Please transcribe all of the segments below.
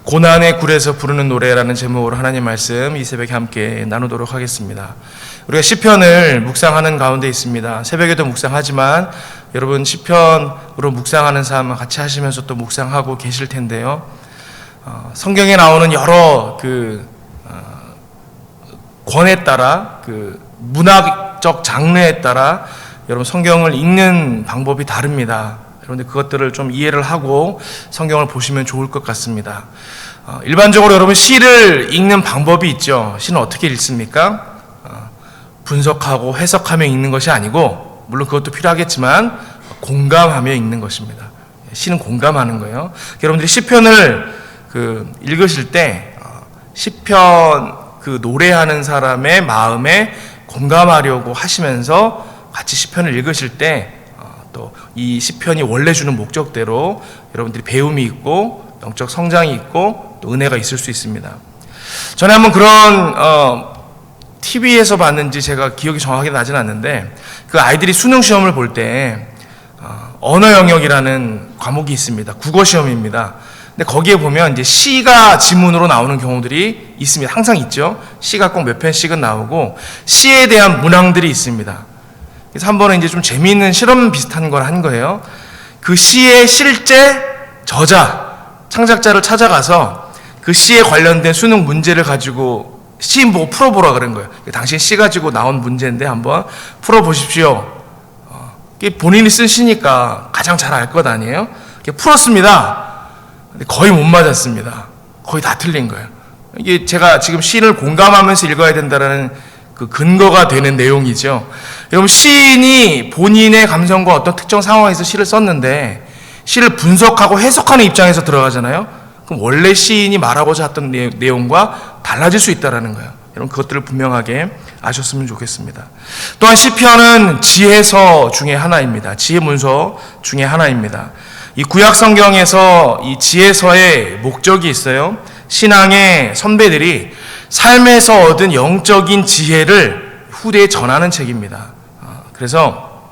고난의 굴에서 부르는 노래라는 제목으로 하나님 말씀 이 새벽에 함께 나누도록 하겠습니다. 우리가 시편을 묵상하는 가운데 있습니다. 새벽에도 묵상하지만 여러분 시편으로 묵상하는 삶 같이 하시면서 또 묵상하고 계실 텐데요. 성경에 나오는 여러 권에 따라 문학적 장르에 따라 여러분 성경을 읽는 방법이 다릅니다. 여러분들 그것들을 좀 이해를 하고 성경을 보시면 좋을 것 같습니다. 일반적으로 여러분 시를 읽는 방법이 있죠. 시는 어떻게 읽습니까? 분석하고 해석하며 읽는 것이 아니고, 물론 그것도 필요하겠지만 공감하며 읽는 것입니다. 시는 공감하는 거예요. 여러분들이 시편을 읽으실 때 시편 노래하는 사람의 마음에 공감하려고 하시면서 같이 시편을 읽으실 때 또 이 시편이 원래 주는 목적대로 여러분들이 배움이 있고 영적 성장이 있고 또 은혜가 있을 수 있습니다. 전에 한번 그런 TV에서 봤는지 제가 기억이 정확하게 나진 않는데, 그 아이들이 수능 시험을 볼 때 언어 영역이라는 과목이 있습니다. 국어 시험입니다. 근데 거기에 보면 이제 시가 지문으로 나오는 경우들이 있습니다. 항상 있죠. 시가 꼭 몇 편씩은 나오고 시에 대한 문항들이 있습니다. 그래서 한 번은 이제 좀 재미있는 실험 비슷한 걸 한 거예요. 그 시의 실제 저자, 창작자를 찾아가서 그 시에 관련된 수능 문제를 가지고 시인 보고 풀어보라 그런 거예요. 당신 시 가지고 나온 문제인데 한번 풀어보십시오. 본인이 쓴 시니까 가장 잘 알 것 아니에요? 풀었습니다. 근데 거의 못 맞았습니다. 거의 다 틀린 거예요. 이게 제가 지금 시를 공감하면서 읽어야 된다는 그 근거가 되는 내용이죠. 여러분, 시인이 본인의 감성과 어떤 특정 상황에서 시를 썼는데 시를 분석하고 해석하는 입장에서 들어가잖아요. 그럼 원래 시인이 말하고자 했던 내용과 달라질 수 있다는 거예요. 여러분, 그것들을 분명하게 아셨으면 좋겠습니다. 또한 시편은 지혜서 중에 하나입니다. 지혜 문서 중에 하나입니다. 이 구약 성경에서 이 지혜서의 목적이 있어요. 신앙의 선배들이 삶에서 얻은 영적인 지혜를 후대에 전하는 책입니다. 그래서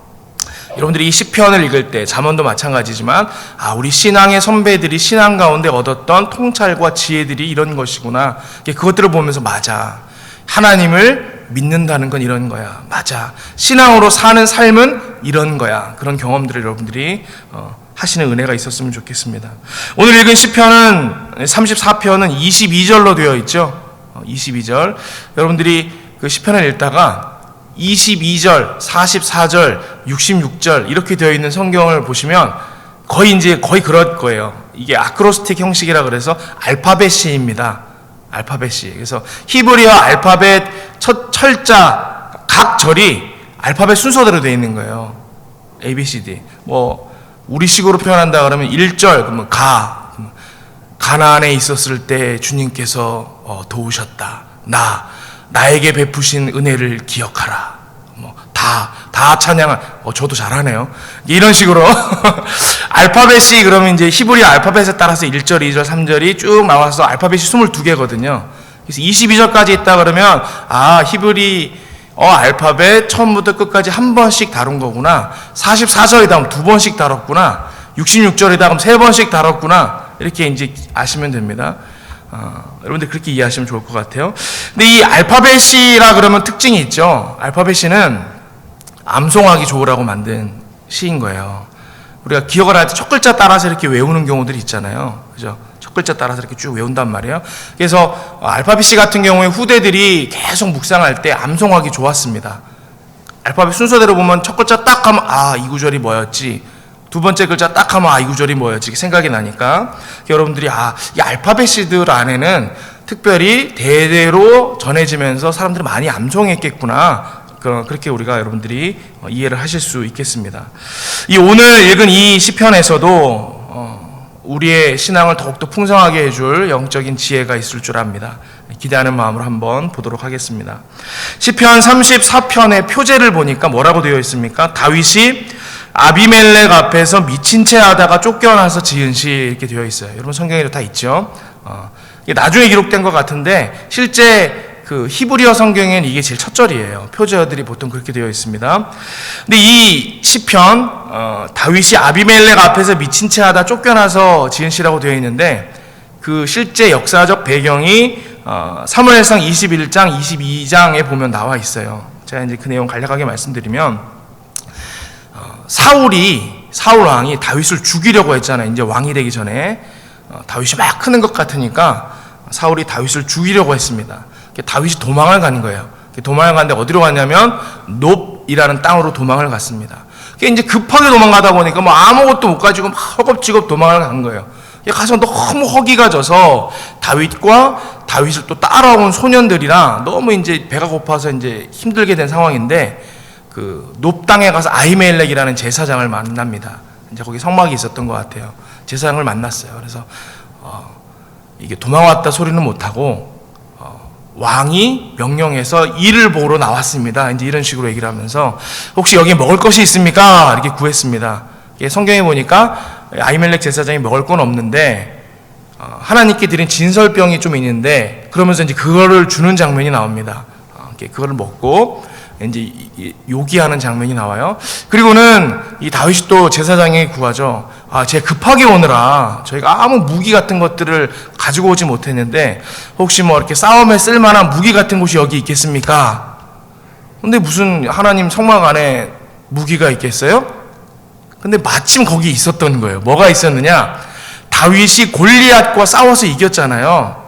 여러분들이 이 시편을 읽을 때, 잠언도 마찬가지지만 우리 신앙의 선배들이 신앙 가운데 얻었던 통찰과 지혜들이 이런 것이구나, 그것들을 보면서 맞아, 하나님을 믿는다는 건 이런 거야, 맞아, 신앙으로 사는 삶은 이런 거야, 그런 경험들을 여러분들이 하시는 은혜가 있었으면 좋겠습니다. 오늘 읽은 시편은 34편은 22절로 되어 있죠. 22절. 여러분들이 그 시편을 읽다가 22절, 44절, 66절 이렇게 되어 있는 성경을 보시면 거의 그럴 거예요. 이게 아크로스틱 형식이라 그래서 알파벳 시입니다. 알파벳 시. 그래서 히브리어 알파벳 첫 철자 각 절이 알파벳 순서대로 되어 있는 거예요. A, B, C, D. 우리식으로 표현한다 그러면 1절, 그러면 가나안에 있었을 때 주님께서 도우셨다. 나에게 베푸신 은혜를 기억하라. 다 찬양한, 저도 잘하네요. 이런 식으로. 알파벳이 그러면 이제 히브리 알파벳에 따라서 1절, 2절, 3절이 쭉 나와서 알파벳이 22개거든요. 그래서 22절까지 있다 그러면, 히브리 알파벳 처음부터 끝까지 한 번씩 다룬 거구나. 44절이다 그럼 두 번씩 다뤘구나. 66절이다 그럼 세 번씩 다뤘구나. 이렇게 이제 아시면 됩니다. 여러분들 그렇게 이해하시면 좋을 것 같아요. 근데 이 알파벳이라 그러면 특징이 있죠. 알파벳이는 암송하기 좋으라고 만든 시인 거예요. 우리가 기억을 할 때 첫 글자 따라서 이렇게 외우는 경우들이 있잖아요. 그죠? 첫 글자 따라서 이렇게 쭉 외운단 말이에요. 그래서 알파벳 시 같은 경우에 후대들이 계속 묵상할 때 암송하기 좋았습니다. 알파벳 순서대로 보면 첫 글자 딱 하면 이 구절이 뭐였지, 두 번째 글자 딱 하면 이 구절이 뭐였지 생각이 나니까 여러분들이 이 알파벳 시들 안에는 특별히 대대로 전해지면서 사람들이 많이 암송했겠구나, 그렇게 우리가 여러분들이 이해를 하실 수 있겠습니다. 이 오늘 읽은 이 시편에서도 우리의 신앙을 더욱더 풍성하게 해줄 영적인 지혜가 있을 줄 압니다. 기대하는 마음으로 한번 보도록 하겠습니다. 시편 34편의 표제를 보니까 뭐라고 되어 있습니까? 다윗이 아비멜렉 앞에서 미친 채 하다가 쫓겨나서 지은 시, 이렇게 되어 있어요. 여러분 성경에도 다 있죠. 이게 나중에 기록된 것 같은데 실제 그 히브리어 성경에는 이게 제일 첫 절이에요. 표제어들이 보통 그렇게 되어 있습니다. 근데 이 시편 다윗이 아비멜렉 앞에서 미친 채 하다 쫓겨나서 지은 시라고 되어 있는데 그 실제 역사적 배경이 사무엘상 21장, 22장에 보면 나와 있어요. 제가 이제 그 내용 간략하게 말씀드리면, 사울 왕이 다윗을 죽이려고 했잖아요. 이제 왕이 되기 전에 다윗이 막 크는 것 같으니까 사울이 다윗을 죽이려고 했습니다. 다윗이 도망을 가는 거예요. 도망을 갔는데 어디로 갔냐면 놉이라는 땅으로 도망을 갔습니다. 이제 급하게 도망가다 보니까 뭐 아무것도 못 가지고 막 허겁지겁 도망을 간 거예요. 가서 너무 허기가 져서 다윗과 다윗을 또 따라온 소년들이랑 너무 이제 배가 고파서 이제 힘들게 된 상황인데, 그 놉 땅에 가서 아히멜렉이라는 제사장을 만납니다. 이제 거기 성막이 있었던 것 같아요. 제사장을 만났어요. 그래서 이게 도망왔다 소리는 못 하고 왕이 명령해서 일을 보러 나왔습니다. 이제 이런 식으로 얘기를 하면서, 혹시 여기 먹을 것이 있습니까? 이렇게 구했습니다. 성경에 보니까 아히멜렉 제사장이 먹을 건 없는데 하나님께 드린 진설병이 좀 있는데, 그러면서 이제 그거를 주는 장면이 나옵니다. 그거를 먹고 이제 요기하는 장면이 나와요. 그리고는 이 다윗이 또 제사장에게 구하죠. 제가 급하게 오느라 저희가 아무 무기 같은 것들을 가지고 오지 못했는데 혹시 뭐 이렇게 싸움에 쓸만한 무기 같은 곳이 여기 있겠습니까? 근데 무슨 하나님 성막 안에 무기가 있겠어요? 근데 마침 거기 있었던 거예요. 뭐가 있었느냐? 다윗이 골리앗과 싸워서 이겼잖아요.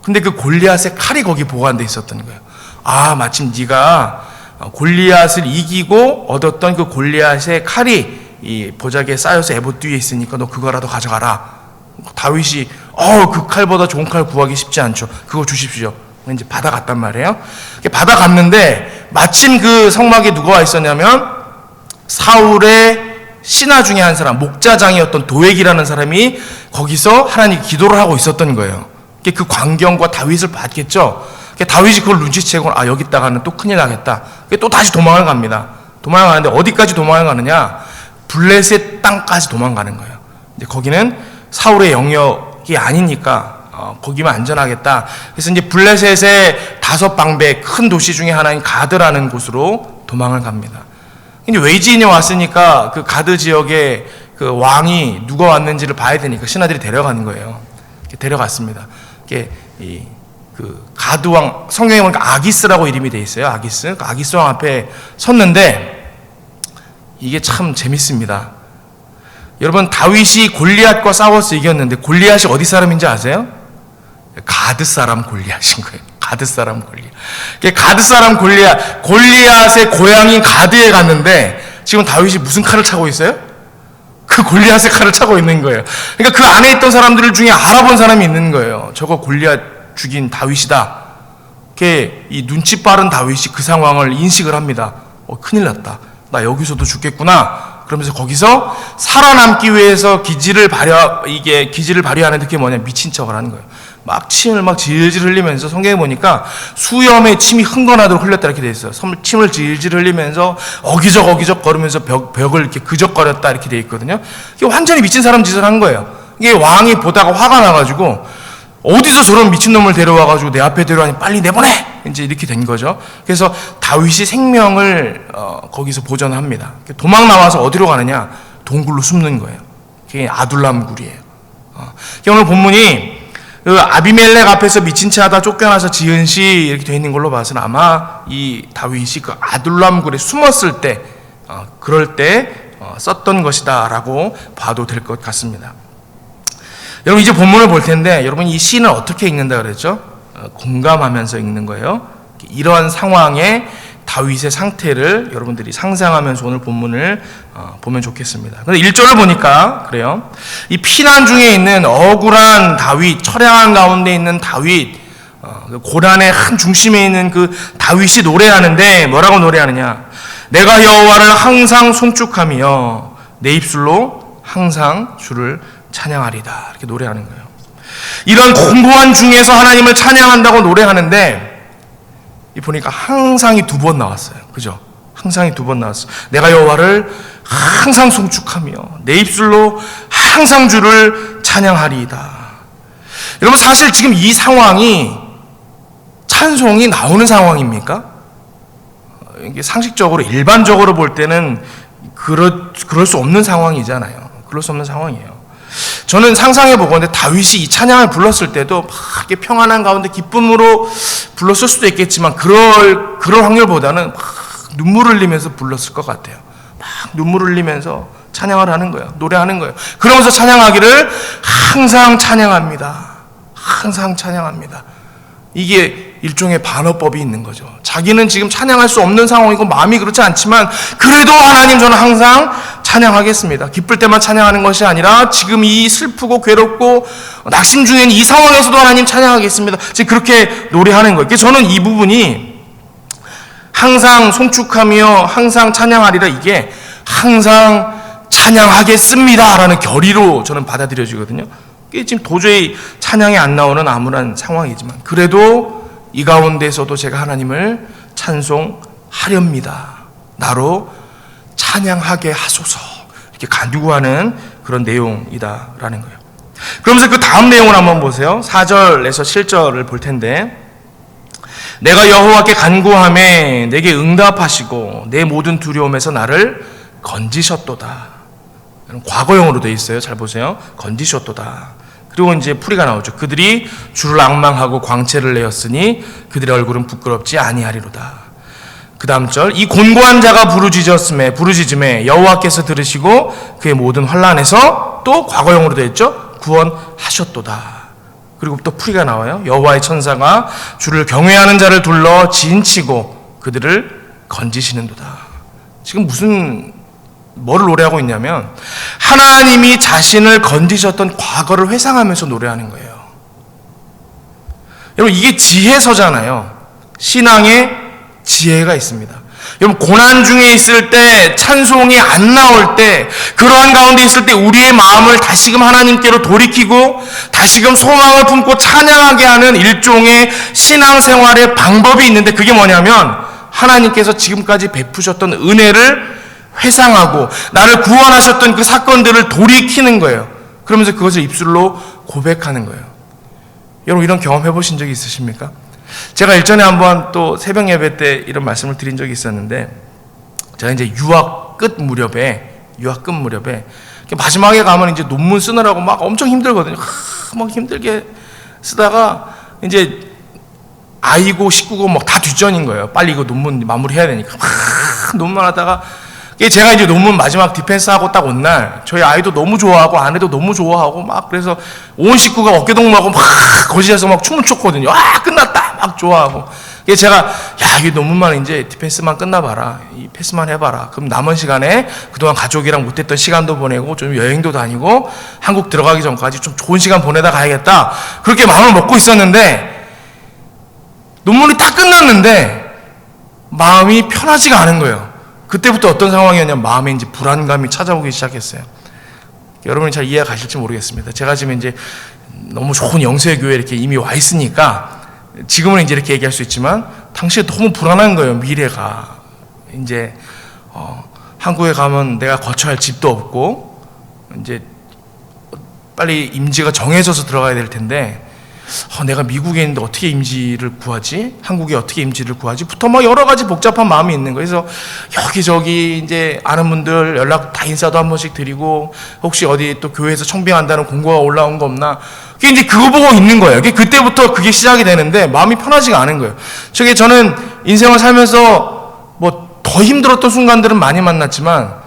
근데 그 골리앗의 칼이 거기 보관돼 있었던 거예요. 마침 네가 골리앗을 이기고 얻었던 그 골리앗의 칼이 이 보자기에 쌓여서 에봇 뒤에 있으니까 너 그거라도 가져가라. 다윗이 그 칼보다 좋은 칼 구하기 쉽지 않죠. 그거 주십시오. 이제 받아갔단 말이에요. 받아갔는데 마침 그 성막에 누가 와 있었냐면 사울의 신하 중에 한 사람, 목자장이었던 도액이라는 사람이 거기서 하나님 기도를 하고 있었던 거예요. 그 광경과 다윗을 봤겠죠. 다윗이 그걸 눈치채고 여기 있다가는 또 큰일 나겠다. 또 다시 도망을 갑니다. 도망을 가는데 어디까지 도망을 가느냐? 블레셋 땅까지 도망가는 거예요. 이제 거기는 사울의 영역이 아니니까 거기만 안전하겠다. 그래서 이제 블레셋의 5방배 큰 도시 중에 하나인 가드라는 곳으로 도망을 갑니다. 이제 외지인이 왔으니까 그 가드 지역에 그 왕이 누가 왔는지를 봐야 되니까 신하들이 데려가는 거예요. 데려갔습니다. 그 가드왕, 성경에 보니까 아기스라고 이름이 돼 있어요. 아기스. 그 아기스 왕 앞에 섰는데 이게 참 재밌습니다. 여러분, 다윗이 골리앗과 싸워서 이겼는데 골리앗이 어디 사람인지 아세요? 가드 사람 골리앗인 거예요. 가드 사람 골리앗. 가드 사람 골리앗의 고향인 가드에 갔는데 지금 다윗이 무슨 칼을 차고 있어요? 그 골리앗의 칼을 차고 있는 거예요. 그러니까 그 안에 있던 사람들 중에 알아본 사람이 있는 거예요. 저거 골리앗 죽인 다윗이다. 이 눈치 빠른 다윗이 그 상황을 인식을 합니다. 큰일 났다. 나 여기서도 죽겠구나. 그러면서 거기서 살아남기 위해서 기지를 발휘하는데 그게 뭐냐? 미친 척을 하는 거예요. 막 침을 막 질질 흘리면서, 성경에 보니까 수염에 침이 흥건하도록 흘렸다 이렇게 돼 있어요. 침을 질질 흘리면서 어기적 거리면서 벽을 이렇게 그적거렸다 이렇게 돼 있거든요. 이게 완전히 미친 사람 짓을 한 거예요. 이게 왕이 보다가 화가 나가지고 어디서 저런 미친놈을 데려와가지고 내 앞에 데려와니 빨리 내보내! 이제 이렇게 된 거죠. 그래서 다윗이 생명을 거기서 보존합니다. 도망 나와서 어디로 가느냐? 동굴로 숨는 거예요. 그게 아둘람 굴이에요. 오늘 본문이 그 아비멜렉 앞에서 미친 채 하다 쫓겨나서 지은 시 이렇게 되어 있는 걸로 봐서는 아마 이 다윗이 그 아둘람 굴에 숨었을 때, 그럴 때 썼던 것이다 라고 봐도 될 것 같습니다. 여러분, 이제 본문을 볼 텐데, 여러분 이 시는 어떻게 읽는다 그랬죠? 공감하면서 읽는 거예요. 이러한 상황에 다윗의 상태를 여러분들이 상상하면서 오늘 본문을 보면 좋겠습니다. 근데 1절을 보니까 그래요. 이 피난 중에 있는 억울한 다윗, 처량한 가운데 있는 다윗, 고난의 한 중심에 있는 그 다윗이 노래하는데 뭐라고 노래하느냐? 내가 여호와를 항상 송축하며 내 입술로 항상 주를 찬양하리다. 이렇게 노래하는 거예요. 이런 공고한 중에서 하나님을 찬양한다고 노래하는데, 보니까 항상이 2번 나왔어요. 그죠? 항상이 2번 나왔어요. 내가 여호와를 항상 송축하며 내 입술로 항상 주를 찬양하리이다. 여러분, 사실 지금 이 상황이 찬송이 나오는 상황입니까? 이게 상식적으로, 일반적으로 볼 때는 그럴 수 없는 상황이잖아요. 그럴 수 없는 상황이에요. 저는 상상해 보건데 다윗이 이 찬양을 불렀을 때도 막 이렇게 평안한 가운데 기쁨으로 불렀을 수도 있겠지만 그럴 확률보다는 막 눈물을 흘리면서 불렀을 것 같아요. 막 눈물을 흘리면서 찬양을 하는 거예요. 노래하는 거예요. 그러면서 찬양하기를 항상 찬양합니다. 항상 찬양합니다. 이게 일종의 반어법이 있는 거죠. 자기는 지금 찬양할 수 없는 상황이고 마음이 그렇지 않지만 그래도 하나님 저는 항상 찬양하겠습니다. 기쁠 때만 찬양하는 것이 아니라 지금 이 슬프고 괴롭고 낙심 중인 이 상황에서도 하나님 찬양하겠습니다. 지금 그렇게 노래하는 거예요. 그래서 저는 이 부분이 항상 송축하며 항상 찬양하리라, 이게 항상 찬양하겠습니다 라는 결의로 저는 받아들여지거든요. 이게 지금 도저히 찬양이 안 나오는 암울한 상황이지만 그래도 이 가운데서도 제가 하나님을 찬송하렵니다. 나로 찬양하게 하소서. 이렇게 간구하는 그런 내용이다라는 거예요. 그러면서 그 다음 내용을 한번 보세요. 4절에서 7절을 볼 텐데, 내가 여호와께 간구하매 내게 응답하시고 내 모든 두려움에서 나를 건지셨도다. 과거형으로 되어 있어요. 잘 보세요. 건지셨도다. 그리고 이제 풀이가 나오죠. 그들이 주를 앙망하고 광채를 내었으니 그들의 얼굴은 부끄럽지 아니하리로다. 그 다음 절, 이 곤고한 자가 부르짖음에 여호와께서 들으시고 그의 모든 환난에서, 또 과거형으로 되어 있죠. 구원하셨도다. 그리고 또 풀이가 나와요. 여호와의 천사가 주를 경외하는 자를 둘러 지인치고 그들을 건지시는도다. 지금 뭐를 노래하고 있냐면 하나님이 자신을 건지셨던 과거를 회상하면서 노래하는 거예요. 여러분, 이게 지혜서잖아요. 신앙에 지혜가 있습니다. 여러분, 고난 중에 있을 때, 찬송이 안 나올 때, 그러한 가운데 있을 때 우리의 마음을 다시금 하나님께로 돌이키고 다시금 소망을 품고 찬양하게 하는 일종의 신앙생활의 방법이 있는데, 그게 뭐냐면 하나님께서 지금까지 베푸셨던 은혜를 회상하고 나를 구원하셨던 그 사건들을 돌이키는 거예요. 그러면서 그것을 입술로 고백하는 거예요. 여러분, 이런 경험 해보신 적이 있으십니까? 제가 일전에 한번 또 새벽 예배 때 이런 말씀을 드린 적이 있었는데, 제가 이제 유학 끝 무렵에 마지막에 가면 이제 논문 쓰느라고 막 엄청 힘들거든요. 막 힘들게 쓰다가 이제 아이고 식구고 막 다 뒷전인 거예요. 빨리 이거 논문 마무리해야 되니까 막 논문 하다가, 제가 이제 논문 마지막 디펜스하고 딱 온 날 저희 아이도 너무 좋아하고 아내도 너무 좋아하고 막, 그래서 온 식구가 어깨동무하고 막 거실에서 막 춤을 췄거든요. 끝났다 막 좋아하고. 제가 야, 이 논문만 이제 디펜스만 끝나봐라, 이 패스만 해봐라, 그럼 남은 시간에 그동안 가족이랑 못했던 시간도 보내고 좀 여행도 다니고 한국 들어가기 전까지 좀 좋은 시간 보내다 가야겠다, 그렇게 마음을 먹고 있었는데 논문이 딱 끝났는데 마음이 편하지가 않은 거예요. 그때부터 어떤 상황이었냐면 마음에 이제 불안감이 찾아오기 시작했어요. 여러분이 잘 이해가 가실지 모르겠습니다. 제가 지금 이제 너무 좋은 영세의 교회에 이렇게 이미 와 있으니까 지금은 이제 이렇게 얘기할 수 있지만 당시에 너무 불안한 거예요. 미래가 이제 한국에 가면 내가 거쳐야 할 집도 없고 이제 빨리 임지가 정해져서 들어가야 될 텐데, 내가 미국에 있는데 어떻게 임지를 구하지? 한국에 어떻게 임지를 구하지?부터 막 여러 가지 복잡한 마음이 있는 거예요. 그래서 여기저기 이제 아는 분들 연락 다 인사도 한 번씩 드리고, 혹시 어디 또 교회에서 청빙한다는 공고가 올라온 거 없나? 그게 이제 그거 보고 있는 거예요. 그때부터 그게 시작이 되는데 마음이 편하지가 않은 거예요. 저는 인생을 살면서 뭐 더 힘들었던 순간들은 많이 만났지만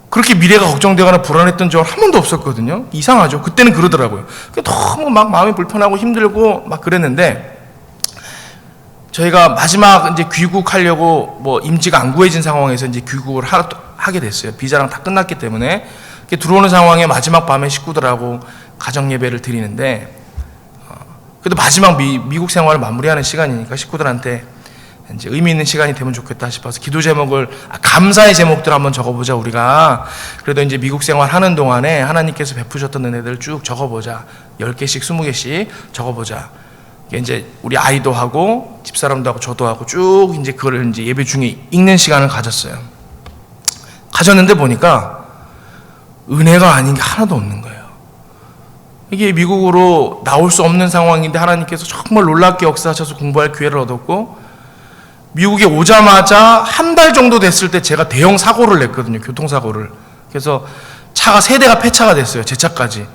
그렇게 미래가 걱정되거나 불안했던 적은 한 번도 없었거든요. 이상하죠. 그때는 그러더라고요. 너무 막 마음이 불편하고 힘들고 막 그랬는데, 저희가 마지막 이제 귀국하려고 뭐 임지가 안 구해진 상황에서 이제 귀국을 하게 됐어요. 비자랑 다 끝났기 때문에. 들어오는 상황에 마지막 밤에 식구들하고 가정 예배를 드리는데, 그래도 마지막 미국 생활을 마무리하는 시간이니까 식구들한테 이제 의미 있는 시간이 되면 좋겠다 싶어서 기도 제목을, 감사의 제목들 한번 적어보자 우리가. 그래도 이제 미국 생활 하는 동안에 하나님께서 베푸셨던 은혜들을 쭉 적어보자. 10개씩 20개씩 적어보자. 이제 우리 아이도 하고 집사람도 하고 저도 하고 쭉 이제 그걸 이제 예배 중에 읽는 시간을 가졌는데 보니까 은혜가 아닌 게 하나도 없는 거예요. 이게 미국으로 나올 수 없는 상황인데 하나님께서 정말 놀랍게 역사하셔서 공부할 기회를 얻었고, 미국에 오자마자 한 달 정도 됐을 때 제가 대형 사고를 냈거든요. 교통사고를. 그래서 차가 3대가 폐차가 됐어요. 제 차까지.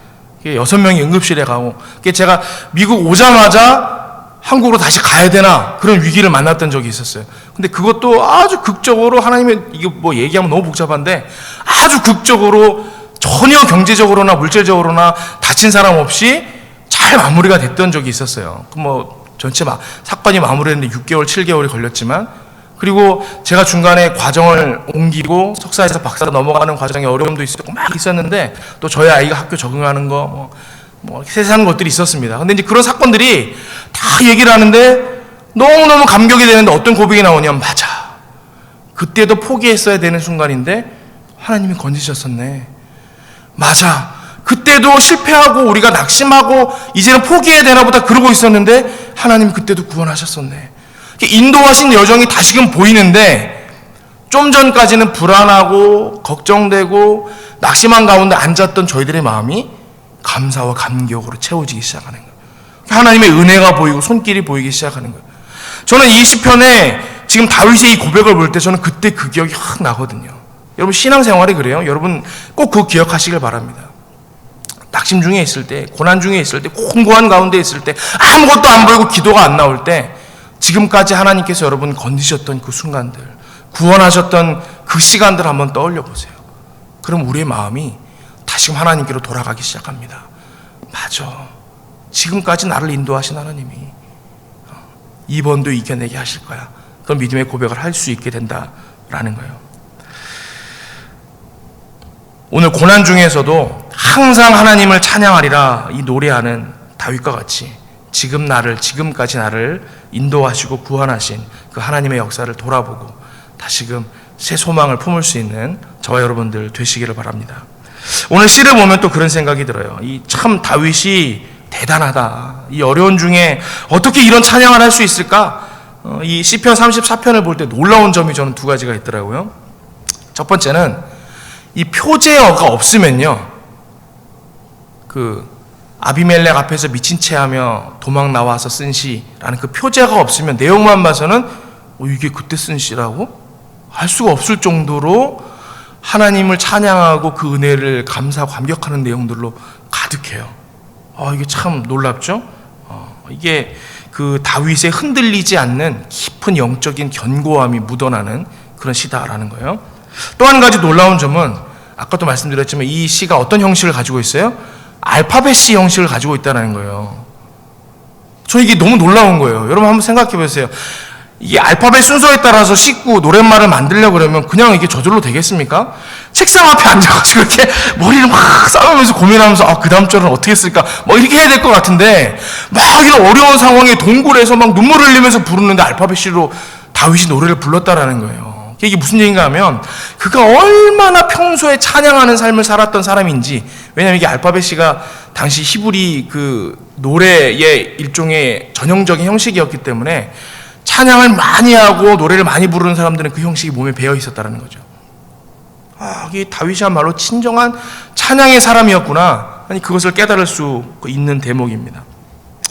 6명이 응급실에 가고, 제가 미국 오자마자 한국으로 다시 가야 되나 그런 위기를 만났던 적이 있었어요. 근데 그것도 아주 극적으로 하나님의, 이게 뭐 얘기하면 너무 복잡한데 아주 극적으로 전혀 경제적으로나 물질적으로나 다친 사람 없이 잘 마무리가 됐던 적이 있었어요. 뭐 전체 사건이 마무리했는데 6개월, 7개월이 걸렸지만, 그리고 제가 중간에 과정을 옮기고 석사에서 박사로 넘어가는 과정에 어려움도 있었고 막 있었는데, 또 저희 아이가 학교 적응하는 거 뭐 세세한 것들이 있었습니다. 근데 이제 그런 사건들이 다 얘기를 하는데 너무너무 감격이 되는데 어떤 고백이 나오냐면, 맞아, 그때도 포기했어야 되는 순간인데 하나님이 건지셨었네. 맞아, 그때도 실패하고 우리가 낙심하고 이제는 포기해야 되나 보다 그러고 있었는데 하나님이 그때도 구원하셨었네. 인도하신 여정이 다시금 보이는데, 좀 전까지는 불안하고 걱정되고 낙심한 가운데 앉았던 저희들의 마음이 감사와 감격으로 채워지기 시작하는 거예요. 하나님의 은혜가 보이고 손길이 보이기 시작하는 거예요. 저는 이 시편에 지금 다윗의 이 고백을 볼 때 저는 그때 그 기억이 확 나거든요. 여러분 신앙생활이 그래요. 여러분 꼭 그거 기억하시길 바랍니다. 낙심 중에 있을 때, 고난 중에 있을 때, 공고한 가운데 있을 때, 아무것도 안 보이고 기도가 안 나올 때, 지금까지 하나님께서 여러분 건지셨던 그 순간들, 구원하셨던 그 시간들 한번 떠올려 보세요. 그럼 우리의 마음이 다시금 하나님께로 돌아가기 시작합니다. 맞아, 지금까지 나를 인도하신 하나님이 이번도 이겨내게 하실 거야. 그런 믿음의 고백을 할 수 있게 된다라는 거예요. 오늘 고난 중에서도 항상 하나님을 찬양하리라 이 노래하는 다윗과 같이 지금까지 나를 인도하시고 구원하신 그 하나님의 역사를 돌아보고 다시금 새 소망을 품을 수 있는 저와 여러분들 되시기를 바랍니다. 오늘 시를 보면 또 그런 생각이 들어요. 이 참 다윗이 대단하다. 이 어려운 중에 어떻게 이런 찬양을 할 수 있을까? 이 시편 34편을 볼 때 놀라운 점이 저는 두 가지가 있더라고요. 첫 번째는 이 표제어가 없으면요, 그 아비멜렉 앞에서 미친 채 하며 도망 나와서 쓴 시라는 그 표제가 없으면 내용만 봐서는 이게 그때 쓴 시라고? 할 수가 없을 정도로 하나님을 찬양하고 그 은혜를 감사하고 감격하는 내용들로 가득해요. 이게 참 놀랍죠? 이게 그 다윗의 흔들리지 않는 깊은 영적인 견고함이 묻어나는 그런 시다라는 거예요. 또 한 가지 놀라운 점은 아까도 말씀드렸지만 이 시가 어떤 형식을 가지고 있어요? 알파벳 시 형식을 가지고 있다는 거예요. 저 이게 너무 놀라운 거예요. 여러분 한번 생각해 보세요. 이게 알파벳 순서에 따라서 씻고 노랫말을 만들려고 그러면 그냥 이게 저절로 되겠습니까? 책상 앞에 앉아가지고 이렇게 머리를 막 싸우면서 고민하면서 그 다음 절은 어떻게 쓸까? 이렇게 해야 될 것 같은데 막 이런 어려운 상황에 동굴에서 막 눈물을 흘리면서 부르는데 알파벳 시로 다윗이 노래를 불렀다라는 거예요. 이게 무슨 얘기인가 하면 그가 얼마나 평소에 찬양하는 삶을 살았던 사람인지, 왜냐하면 이게 알파벳 시가 당시 히브리 그 노래의 일종의 전형적인 형식이었기 때문에 찬양을 많이 하고 노래를 많이 부르는 사람들은 그 형식이 몸에 배어 있었다는 거죠. 이게 다윗이야말로 친정한 찬양의 사람이었구나. 그것을 깨달을 수 있는 대목입니다.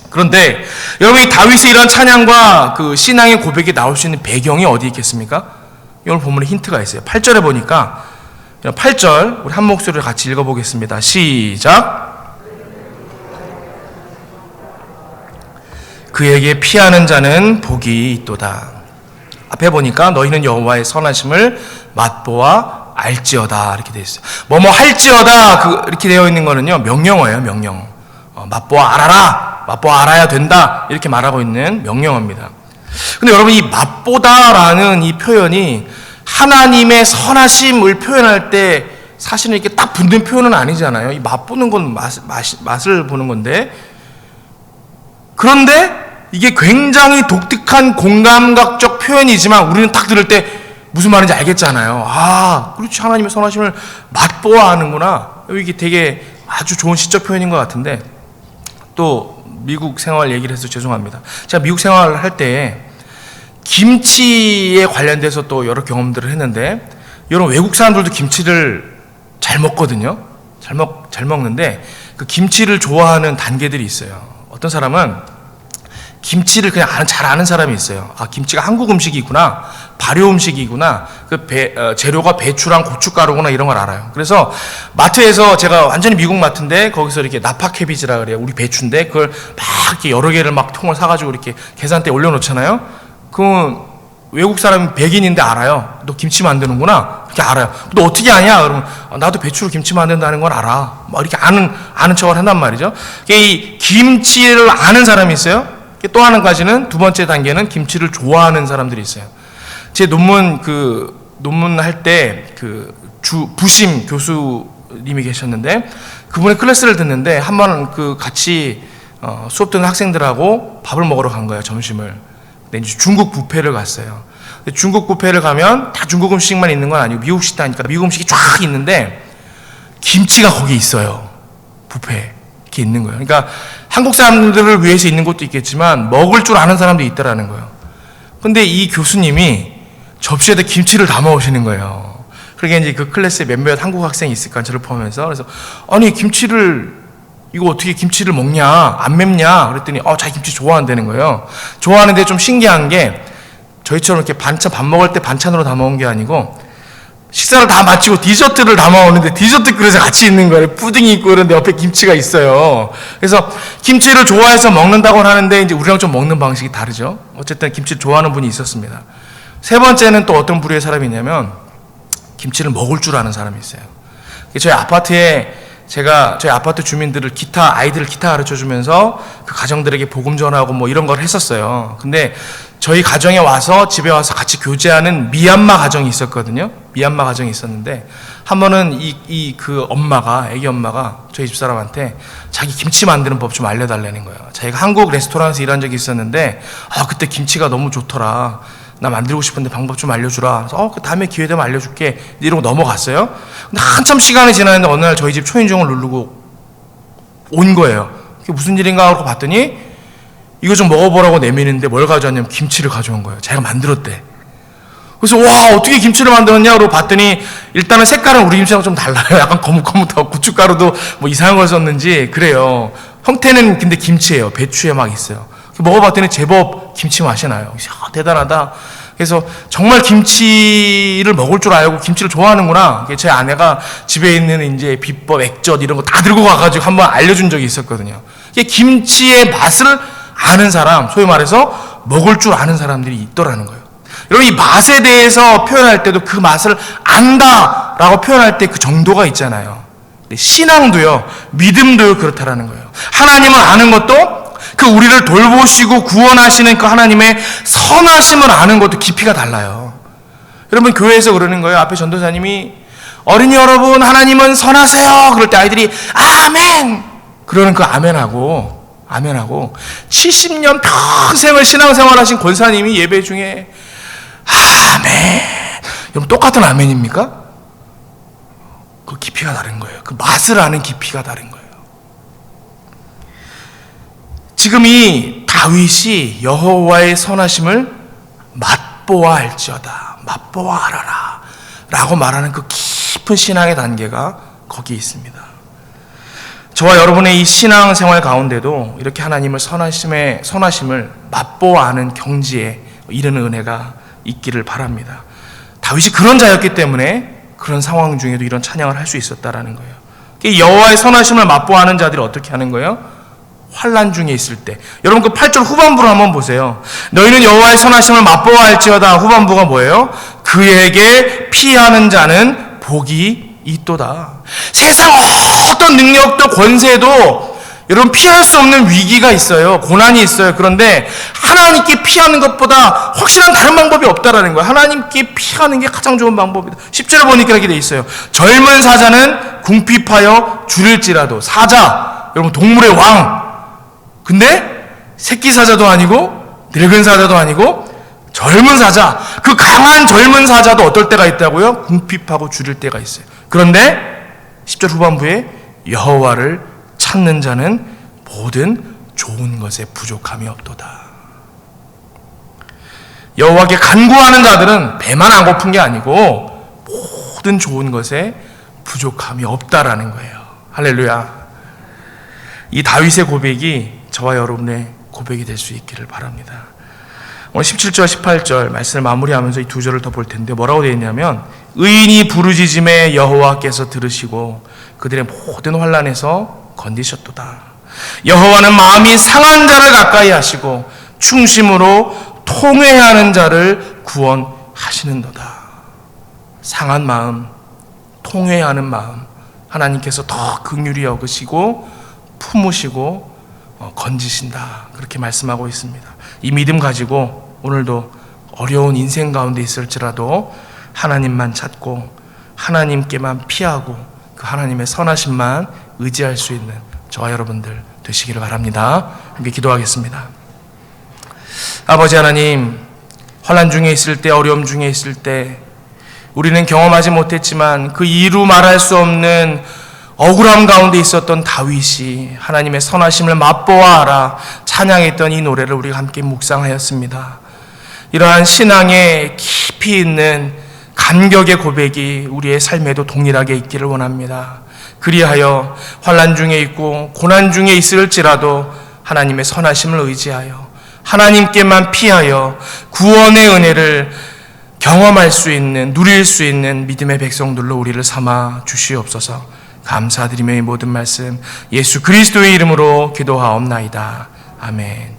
그런데 여러분, 이 다윗의 이런 찬양과 그 신앙의 고백이 나올 수 있는 배경이 어디 있겠습니까? 오늘 본문에 힌트가 있어요. 8절에 보니까 8절 우리 한 목소리로 같이 읽어보겠습니다. 시작. 그에게 피하는 자는 복이 있도다. 앞에 보니까 너희는 여호와의 선하심을 맛보아 알지어다 이렇게 되어 있어요. 뭐뭐 할지어다 이렇게 되어 있는 거는요, 명령어예요. 명령. 맛보아 알아라, 맛보아 알아야 된다 이렇게 말하고 있는 명령어입니다. 근데 여러분, 이 맛보다라는 이 표현이 하나님의 선하심을 표현할 때 사실은 이렇게 딱 붙는 표현은 아니잖아요. 이 맛보는 건 맛을 보는 건데, 그런데 이게 굉장히 독특한 공감각적 표현이지만 우리는 딱 들을 때 무슨 말인지 알겠잖아요. 그렇지, 하나님의 선하심을 맛보아 하는구나. 이게 되게 아주 좋은 시적 표현인 것 같은데, 또 미국 생활 얘기를 해서 죄송합니다. 제가 미국 생활을 할 때 김치에 관련돼서 또 여러 경험들을 했는데, 여러분 외국 사람들도 김치를 잘 먹거든요. 잘 먹는데 그 김치를 좋아하는 단계들이 있어요. 어떤 사람은 김치를 그냥 잘 아는 사람이 있어요. 아, 김치가 한국 음식이구나, 발효 음식이구나, 재료가 배추랑 고춧가루구나, 이런 걸 알아요. 그래서 마트에서, 제가 완전히 미국 마트인데 거기서 이렇게 나파 캐비지라 그래요. 우리 배추인데 그걸 막 이렇게 여러 개를 막 통을 사가지고 이렇게 계산대에 올려놓잖아요. 그럼 외국 사람이 백인인데 알아요. 너 김치 만드는구나, 이렇게 알아요. 너 어떻게 아냐? 그러면 나도 배추로 김치 만든다는 건 알아. 막 이렇게 아는 척을 한단 말이죠. 이 김치를 아는 사람이 있어요. 또 한 가지는, 두 번째 단계는 김치를 좋아하는 사람들이 있어요. 제 논문 할 때 부심 교수님이 계셨는데, 그분의 클래스를 듣는데 한 번 같이 수업 듣는 학생들하고 밥을 먹으러 간 거예요, 점심을. 근데 이제 중국 뷔페를 갔어요. 중국 뷔페를 가면 다 중국 음식만 있는 건 아니고 미국 식당이니까 미국 음식이 쫙 있는데 김치가 거기 있어요. 뷔페에 이렇게 있는 거예요. 그러니까 한국 사람들을 위해서 있는 것도 있겠지만 먹을 줄 아는 사람도 있다라는 거예요. 근데 이 교수님이 접시에다 김치를 담아 오시는 거예요. 그러니까 이제 그 클래스에 몇몇 한국 학생이 있을까, 저를 포함해서. 그래서 아니, 이거 어떻게 김치를 먹냐, 안 맵냐 그랬더니 자기 김치 좋아한다는 거예요. 좋아하는데 좀 신기한 게, 저희처럼 이렇게 밥 먹을 때 반찬으로 담아온 게 아니고 식사를 다 마치고 디저트를 담아오는데 디저트 그릇에 같이 있는 거예요. 푸딩이 있고 그런데 옆에 김치가 있어요. 그래서 김치를 좋아해서 먹는다고 하는데 이제 우리랑 좀 먹는 방식이 다르죠. 어쨌든 김치를 좋아하는 분이 있었습니다. 세 번째는 또 어떤 부류의 사람이 있냐면, 김치를 먹을 줄 아는 사람이 있어요. 저희 아파트 주민들을 아이들을 기타 가르쳐 주면서 그 가정들에게 복음 전하고 뭐 이런 걸 했었어요. 근데 저희 가정에 집에 와서 같이 교제하는 미얀마 가정이 있었거든요. 미얀마 가정이 있었는데, 한 번은 애기 엄마가 저희 집사람한테 자기 김치 만드는 법 좀 알려달라는 거예요. 자기가 한국 레스토랑에서 일한 적이 있었는데, 그때 김치가 너무 좋더라, 나 만들고 싶은데 방법 좀 알려주라. 그래서 그 다음에 기회 되면 알려줄게, 이러고 넘어갔어요. 근데 한참 시간이 지났는데 어느 날 저희 집 초인종을 누르고 온 거예요. 그게 무슨 일인가 하고 봤더니 이거 좀 먹어보라고 내미는데 뭘 가져왔냐면 김치를 가져온 거예요. 자기가 만들었대. 그래서 와, 어떻게 김치를 만들었냐 그러고 봤더니, 일단은 색깔은 우리 김치랑 좀 달라요. 약간 거뭇거뭇하고 고춧가루도 뭐 이상한 걸 썼는지 그래요. 형태는 근데 김치예요. 배추에 막 있어요. 먹어봤더니 제법 김치 맛이 나요. 대단하다. 그래서 정말 김치를 먹을 줄 알고 김치를 좋아하는구나. 제 아내가 집에 있는 이제 비법, 액젓 이런 거 다 들고 가가지고 한번 알려준 적이 있었거든요. 김치의 맛을 아는 사람, 소위 말해서 먹을 줄 아는 사람들이 있더라는 거예요. 여러분, 이 맛에 대해서 표현할 때도 그 맛을 안다라고 표현할 때 그 정도가 있잖아요. 신앙도요, 믿음도요, 그렇다라는 거예요. 하나님을 아는 것도, 우리를 돌보시고 구원하시는 그 하나님의 선하심을 아는 것도 깊이가 달라요. 여러분, 교회에서 그러는 거예요. 앞에 전도사님이 어린이 여러분, 하나님은 선하세요, 그럴 때 아이들이 아멘! 그러는 그 아멘하고 70년 평생을 신앙생활 하신 권사님이 예배 중에 아멘! 여러분, 똑같은 아멘입니까? 그 깊이가 다른 거예요. 그 맛을 아는 깊이가 다른 거예요. 지금 이 다윗이 여호와의 선하심을 맛보아 알지어다, 맛보아 알아라 라고 말하는 그 깊은 신앙의 단계가 거기에 있습니다. 저와 여러분의 이 신앙생활 가운데도 이렇게 하나님을 선하심을 맛보아 아는 경지에 이르는 은혜가 있기를 바랍니다. 다윗이 그런 자였기 때문에 그런 상황 중에도 이런 찬양을 할 수 있었다라는 거예요. 여호와의 선하심을 맛보아 아는 자들이 어떻게 하는 거예요? 환난 중에 있을 때. 여러분, 그 8절 후반부를 한번 보세요. 너희는 여호와의 선하심을 맛보아 알지어다. 후반부가 뭐예요? 그에게 피하는 자는 복이 있도다. 세상 어떤 능력도 권세도 여러분 피할 수 없는 위기가 있어요. 고난이 있어요. 그런데 하나님께 피하는 것보다 확실한 다른 방법이 없다라는 거예요. 하나님께 피하는 게 가장 좋은 방법이다. 10절에 보니까 이렇게 돼 있어요. 젊은 사자는 궁핍하여 줄일지라도. 사자, 여러분 동물의 왕. 근데 새끼 사자도 아니고 늙은 사자도 아니고 젊은 사자, 그 강한 젊은 사자도 어떨 때가 있다고요? 궁핍하고 줄일 때가 있어요. 그런데 10절 후반부에 여호와를 찾는 자는 모든 좋은 것에 부족함이 없도다. 여호와께 간구하는 자들은 배만 안 고픈 게 아니고 모든 좋은 것에 부족함이 없다라는 거예요. 할렐루야. 이 다윗의 고백이 저와 여러분의 고백이 될 수 있기를 바랍니다. 오늘 17절 18절 말씀을 마무리하면서 이 두 절을 더 볼 텐데 뭐라고 되어 있냐면 의인이 부르짖음에 여호와께서 들으시고 그들의 모든 환난에서 건지셨도다. 여호와는 마음이 상한 자를 가까이 하시고 충심으로 통회하는 자를 구원하시는도다. 상한 마음, 통회하는 마음 하나님께서 더 긍휼히 여기시고 품으시고 건지신다. 그렇게 말씀하고 있습니다. 이 믿음 가지고 오늘도 어려운 인생 가운데 있을지라도 하나님만 찾고 하나님께만 피하고 그 하나님의 선하심만 의지할 수 있는 저와 여러분들 되시기를 바랍니다. 함께 기도하겠습니다. 아버지 하나님, 환난 중에 있을 때, 어려움 중에 있을 때 우리는 경험하지 못했지만 그 이루 말할 수 없는 억울함 가운데 있었던 다윗이 하나님의 선하심을 맛보아 알아 찬양했던 이 노래를 우리가 함께 묵상하였습니다. 이러한 신앙에 깊이 있는 감격의 고백이 우리의 삶에도 동일하게 있기를 원합니다. 그리하여 환난 중에 있고 고난 중에 있을지라도 하나님의 선하심을 의지하여 하나님께만 피하여 구원의 은혜를 경험할 수 있는, 누릴 수 있는 믿음의 백성들로 우리를 삼아 주시옵소서. 감사드리며 이 모든 말씀 예수 그리스도의 이름으로 기도하옵나이다. 아멘.